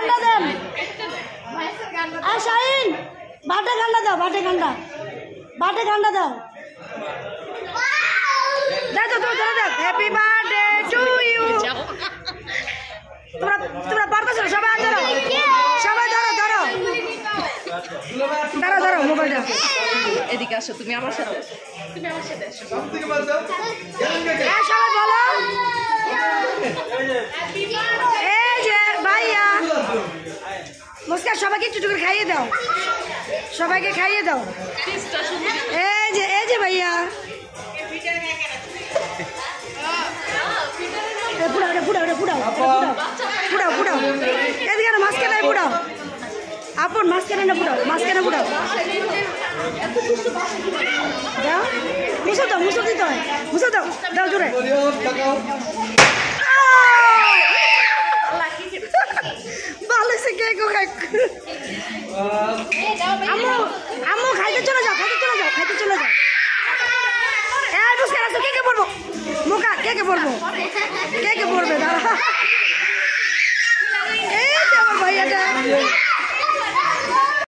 গান্ডা দেন। আর শাহিন বাটে গান্ডা দাও, বাটে গান্ডা, বাটে গান্ডা দাও। দাও তো তুমি ধরে দাও। Happy birthday to you. তোমরা পারতেছো সবাই, ধরো সবাই, ধরো ধরো ধরো ধরো মোবাইলটা। এদিকে আসো, তুমি আমার সাথে, তুমি আমার সাথে আসো। সবাই বলো এই যে ভাইয়া মুস্কান, সবাইকে একটু করে খাইয়ে দাও, সবাইকে খাইয়ে দাও। এই যে ভাইয়া পুড়াও এদিকে মাঝখানে পুড়াও, আপন মাঝখানে না পুড়াও, মাঝখানে পুড়াও। দাও মুছো দাও, মুছো দিতে হয়, মুছো দাও, দাও জোরে। ভালো সে কেকও খাই। আম্মু খাইতে চলে যাও, খাইতে চলে যাও, খাইতে চলে যাও। এই মুস্কান আসো, কে পড়বো মুখা, কে পড়বো, কে পড়বে দাঁড়া।